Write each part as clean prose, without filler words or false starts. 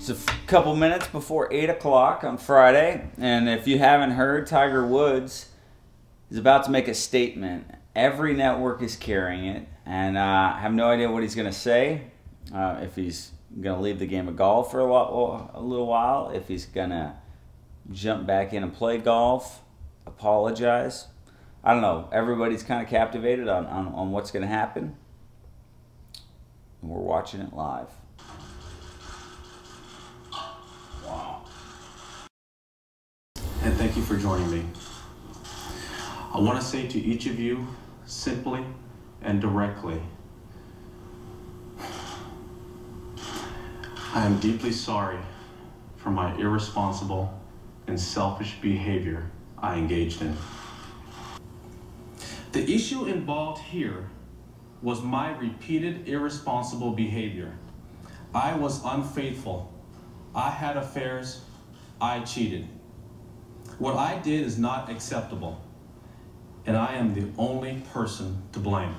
Just a couple minutes before 8 o'clock on Friday, and if you haven't heard, Tiger Woods is about to make a statement. Every network is carrying it, and I have no idea what he's going to say. If he's going to leave the game of golf for a little while, if he's going to jump back in and play golf, apologize. I don't know. Everybody's kind of captivated on what's going to happen. And we're watching it live. Wow. And thank you for joining me. I want to say to each of you, simply and directly, I am deeply sorry for my irresponsible and selfish behavior I engaged in. The issue involved here was my repeated irresponsible behavior. I was unfaithful. I had affairs. I cheated. What I did is not acceptable, and I am the only person to blame.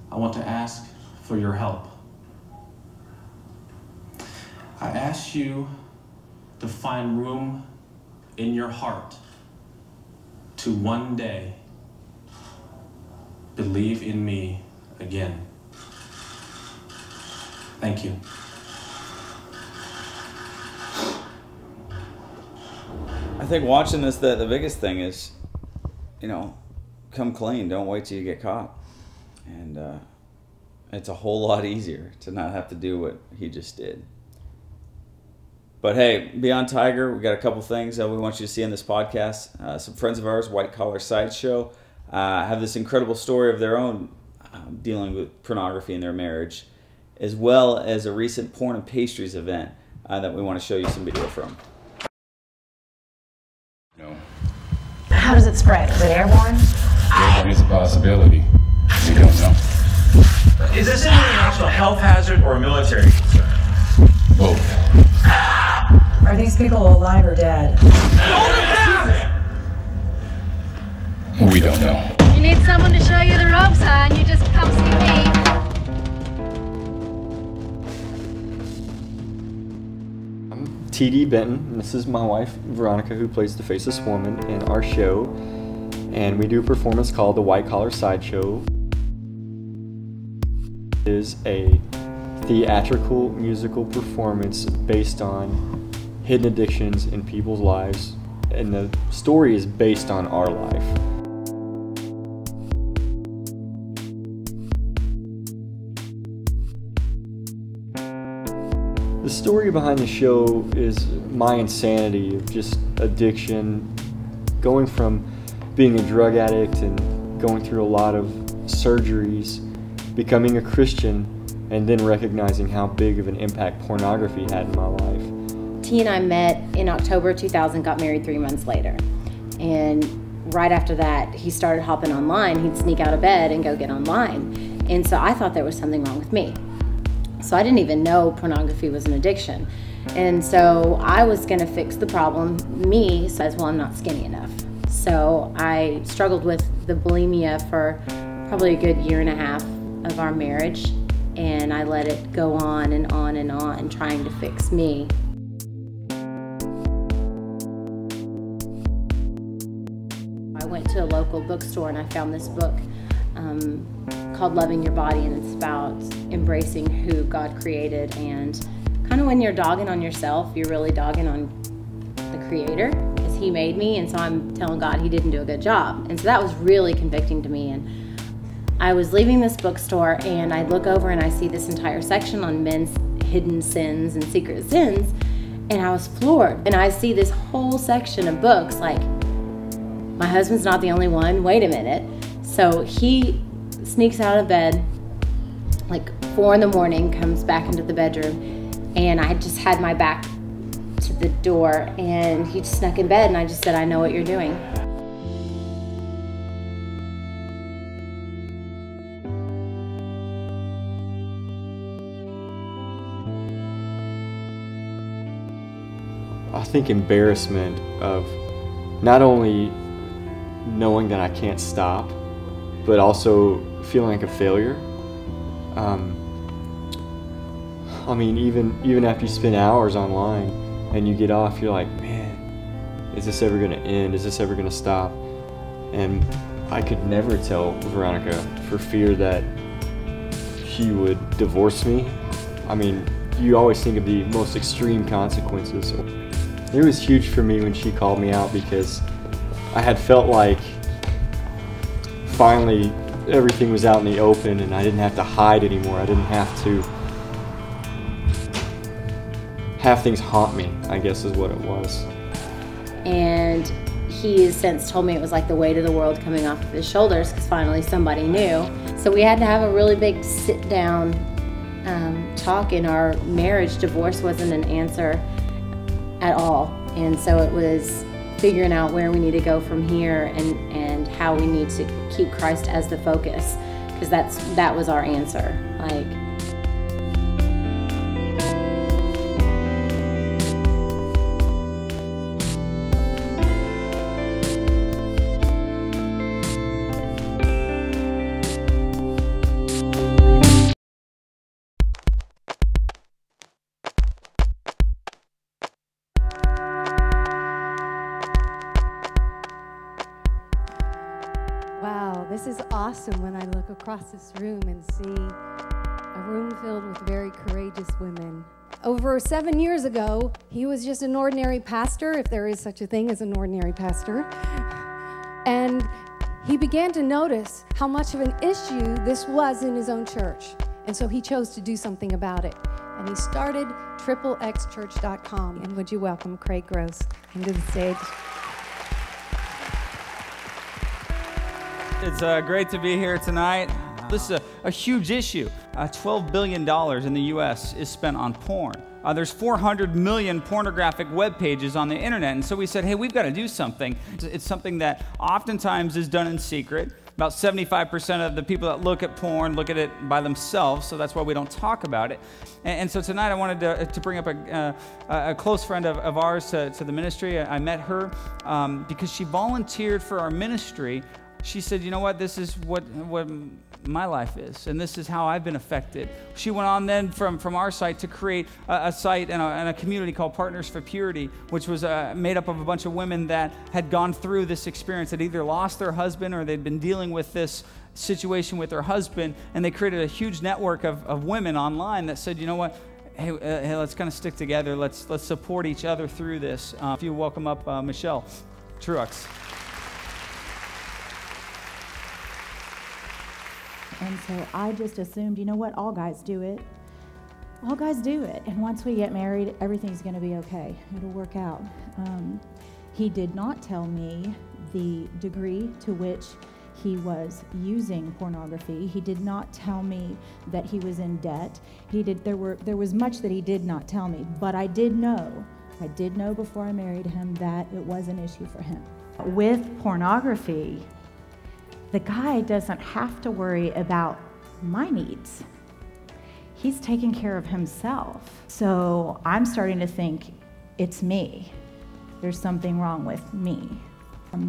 I want to ask for your help. I ask you to find room in your heart to one day believe in me again. Thank you. I think watching this, the biggest thing is, you know, come clean. Don't wait till you get caught. And it's a whole lot easier to not have to do what he just did. But hey, beyond Tiger, we got a couple things that we want you to see in this podcast. Some friends of ours, White Collar Sideshow, have this incredible story of their own dealing with pornography in their marriage, as well as a recent porn and pastries event that we want to show you some video from. No. How does it spread? Is it airborne? It's a possibility. We don't know. Is this an international health hazard or a military concern? Both. Are these people alive or dead? We don't know. You need someone to show you the ropes, huh? And you just come see me. I'm TD Benton, and this is my wife, Veronica, who plays the Faceless Woman in our show. And we do a performance called the White Collar Sideshow. It is a theatrical musical performance based on hidden addictions in people's lives, and the story is based on our life. The story behind the show is my insanity of just addiction, going from being a drug addict and going through a lot of surgeries, becoming a Christian, and then recognizing how big of an impact pornography had in my life. He and I met in October 2000, got married 3 months later. And right after that, he started hopping online. He'd sneak out of bed and go get online. And so I thought there was something wrong with me. So I didn't even know pornography was an addiction. And so I was gonna fix the problem, me, so as well I'm not skinny enough. So I struggled with the bulimia for probably a good 1.5 years of our marriage. And I let it go on and on and on, trying to fix me. I went to a local bookstore and I found this book called Loving Your Body, and it's about embracing who God created. And kind of when you're dogging on yourself, you're really dogging on the Creator, because He made me, and so I'm telling God He didn't do a good job. And so that was really convicting to me. And I was leaving this bookstore and I look over and I see this entire section on men's hidden sins and secret sins, and I was floored. And I see this whole section of books like, my husband's not the only one, wait a minute. So he sneaks out of bed like 4 in the morning, comes back into the bedroom, and I just had my back to the door and he just snuck in bed, and I just said, I know what you're doing. I think embarrassment of not only knowing that I can't stop, but also feeling like a failure. I mean, even after you spend hours online and you get off, you're like, man, is this ever going to end? Is this ever going to stop? And I could never tell Veronica for fear that he would divorce me. I mean, you always think of the most extreme consequences. It was huge for me when she called me out, because I had felt like finally everything was out in the open and I didn't have to hide anymore. I didn't have to have things haunt me, I guess is what it was. And he has since told me it was like the weight of the world coming off of his shoulders, because finally somebody knew. So we had to have a really big sit down talk in our marriage. Divorce wasn't an answer at all. And so it was figuring out where we need to go from here, and how we need to keep Christ as the focus, because that was our answer. Like, Wow, this is awesome when I look across this room and see a room filled with very courageous women. Over 7 years ago, he was just an ordinary pastor, if there is such a thing as an ordinary pastor. And he began to notice how much of an issue this was in his own church. And so he chose to do something about it. And he started XXchurch.com. And would you welcome Craig Gross into the stage? It's great to be here tonight. This is a huge issue. $12 billion in the U.S. is spent on porn. There's 400 million pornographic web pages on the internet, and so we said, hey, we've got to do something. It's something that oftentimes is done in secret. About 75% of the people that look at porn look at it by themselves, so that's why we don't talk about it. And so tonight I wanted to bring up a close friend of ours to the ministry. I met her because she volunteered for our ministry. She said, you know what, this is what my life is, and this is how I've been affected. She went on then from our site to create a site and a community called Partners for Purity, which was made up of a bunch of women that had gone through this experience, that either lost their husband or they'd been dealing with this situation with their husband, and they created a huge network of women online that said, you know what, hey, let's kind of stick together, let's support each other through this. If you welcome up Michelle Truax. And so I just assumed, you know what, all guys do it. All guys do it. And once we get married, everything's going to be okay. It'll work out. He did not tell me the degree to which he was using pornography. He did not tell me that he was in debt. There was much that he did not tell me, but I did know before I married him that it was an issue for him. With pornography, the guy doesn't have to worry about my needs. He's taking care of himself. So I'm starting to think it's me. There's something wrong with me.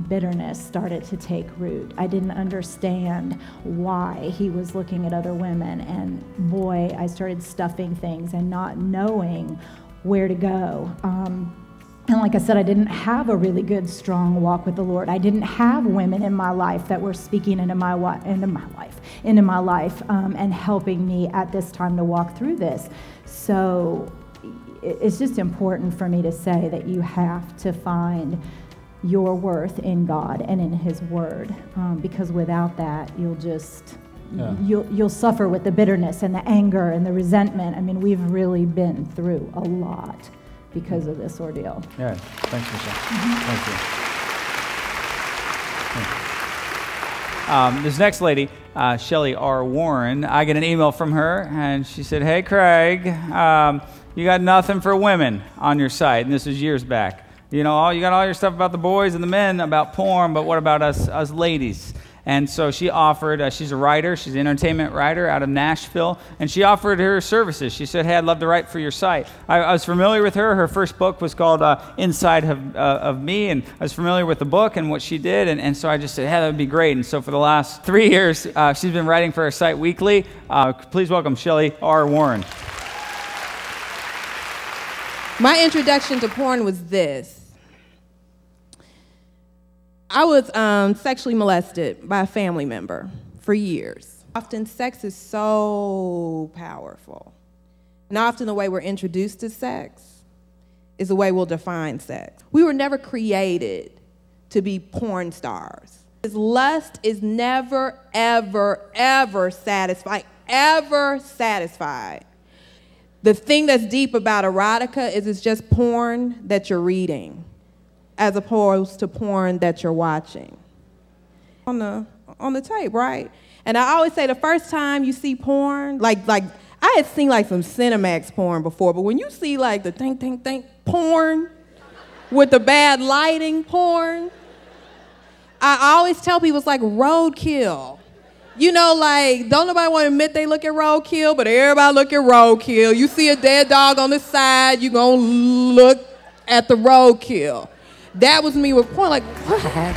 Bitterness started to take root. I didn't understand why he was looking at other women, and boy, I started stuffing things and not knowing where to go. And like I said, I didn't have a really good, strong walk with the Lord. I didn't have women in my life that were speaking into my life, and helping me at this time to walk through this. So it's just important for me to say that you have to find your worth in God and in His Word, because without that, you'll suffer with the bitterness and the anger and the resentment. I mean, we've really been through a lot because of this ordeal. Yeah, thanks, Michelle. Thank you. This next lady, Shelly R. Warren, I get an email from her, and she said, hey, Craig, you got nothing for women on your site, and this is years back. You know, you got all your stuff about the boys and the men, about porn, but what about us ladies? And so she offered, she's a writer, she's an entertainment writer out of Nashville, and she offered her services. She said, hey, I'd love to write for your site. I was familiar with her. Her first book was called Inside of Me, and I was familiar with the book and what she did, and so I just said, hey, that would be great. And so for the last 3 years, she's been writing for our site weekly. Please welcome Shelly R. Warren. My introduction to porn was this. I was sexually molested by a family member for years. Often sex is so powerful. And often the way we're introduced to sex is the way we'll define sex. We were never created to be porn stars. Lust is never, ever, ever satisfied, ever satisfied. The thing that's deep about erotica is it's just porn that you're reading, as opposed to porn that you're watching. On the tape, right? And I always say the first time you see porn, like I had seen like some Cinemax porn before, but when you see like the think porn with the bad lighting porn, I always tell people it's like roadkill. You know, like, don't nobody want to admit they look at roadkill, but everybody look at roadkill. You see a dead dog on the side, you gonna look at the roadkill. That was me with porn, like, what?